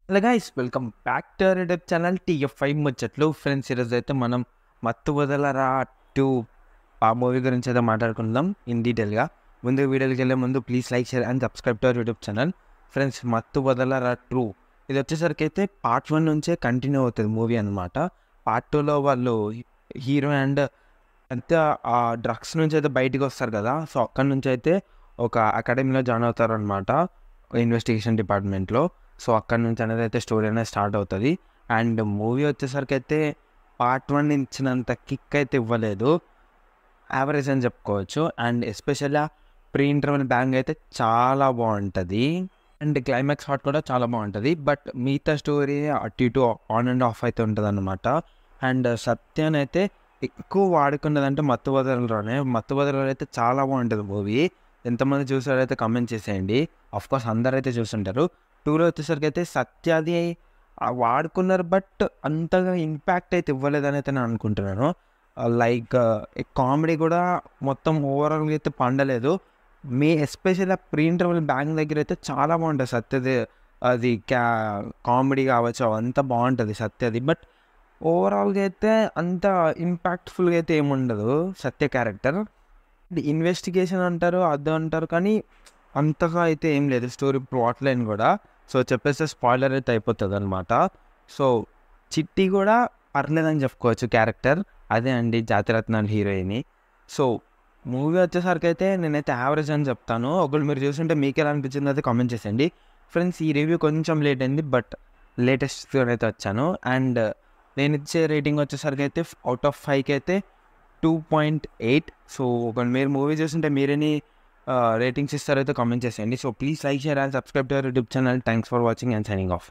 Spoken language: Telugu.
Hello guys, welcome back to our YouTube channel TF five ముచ్చట్లు. ఫ్రెండ్స్, ఈరోజు అయితే మనం మత్తు వదలరా 2 ఆ మూవీ గురించి అయితే మాట్లాడుకుందాం ఇన్ డీటెయిల్గా. ముందు వీడియోకి వెళ్ళే ముందు please like, share and subscribe to our YouTube channel. Friends, మత్తు వదలరా 2 ఇది వచ్చేసరికి అయితే పార్ట్ 1 నుంచే కంటిన్యూ అవుతుంది మూవీ అనమాట. పార్ట్ 2లో వాళ్ళు హీరో అండ్ అంతే ఆ డ్రగ్స్ నుంచి అయితే బయటికి వస్తారు కదా. సో అక్కడి నుంచి అయితే ఒక అకాడమీలో జాయిన్ అవుతారు అనమాట, ఇన్వెస్టిగేషన్ డిపార్ట్మెంట్లో. సో అక్కడి నుంచి అనేది అయితే స్టోరీ అనేది స్టార్ట్ అవుతుంది. అండ్ మూవీ వచ్చేసరికి అయితే పార్ట్ 1 ఇచ్చినంత కిక్ అయితే ఇవ్వలేదు, యావరేజ్ అని చెప్పుకోవచ్చు. అండ్ ఎస్పెషల్గా ప్రీ ఇంటర్వెల్ బ్యాంగ్ అయితే చాలా బాగుంటుంది. అండ్ క్లైమాక్స్ పార్ట్ కూడా చాలా బాగుంటుంది. బట్ మిగతా స్టోరీ అటు ఇటు ఆన్ అండ్ ఆఫ్ అయితే ఉంటుంది అనమాట. అండ్ సత్యాన్ని అయితే ఎక్కువ వాడుకున్నదంటే మత్తు వదలలోనే. మత్తు వదలలో అయితే చాలా బాగుంటుంది మూవీ. ఎంతమంది చూసారైతే కమెంట్ చేసేయండి. ఆఫ్కోర్స్ అందరూ అయితే చూస్తుంటారు. 2లో వచ్చేసరికి అయితే సత్యాది వాడుకున్నారు, బట్ అంతగా ఇంపాక్ట్ అయితే ఇవ్వలేదని అయితే నేను అనుకుంటున్నాను. లైక్ కామెడీ కూడా మొత్తం ఓవరాల్గా అయితే పండలేదు. ఎస్పెషల్లీ ప్రీ ఇంటర్వెల్ బ్యాంక్ దగ్గర అయితే చాలా బాగుంటుంది సత్యది. అది కామెడీ కావచ్చు, అవంతా బాగుంటుంది సత్యది. బట్ ఓవరాల్గా అయితే అంత ఇంపాక్ట్ఫుల్గా అయితే ఏముండదు సత్య క్యారెక్టర్. ఇన్వెస్టిగేషన్ అంటారు, అది అంటారు, కానీ అంతగా అయితే ఏం లేదు స్టోరీ ప్లాట్ లైన్ కూడా. సో చెప్పేస్తే స్పాయిలర్ అయితే అయిపోతుంది అనమాట. సో చిట్టి కూడా పర్లేదని చెప్పుకోవచ్చు క్యారెక్టర్. అదే అండి జాతిరత్నాలు హీరోయిన్. సో మూవీ వచ్చేసరికి అయితే నేనైతే యావరేజ్ అని చెప్తాను. ఒకవేళ మీరు చూస్తుంటే మీకు ఎలా అనిపించింది అయితే కామెంట్ చేసేయండి. ఫ్రెండ్స్, ఈ రివ్యూ కొంచెం లేట్ అయింది, బట్ లేటెస్ట్తో అయితే వచ్చాను. అండ్ నేను ఇచ్చే రేటింగ్ వచ్చేసరికి అయితే అవుట్ ఆఫ్ 5కి అయితే 2.8. సో ఒకవేళ మీరు మూవీ చూస్తుంటే మీరేని రేటింగ్స్ ఇస్తారైతే కామెంట్ చేసేయండి. So please like, share and subscribe to our YouTube channel. Thanks for watching and signing off.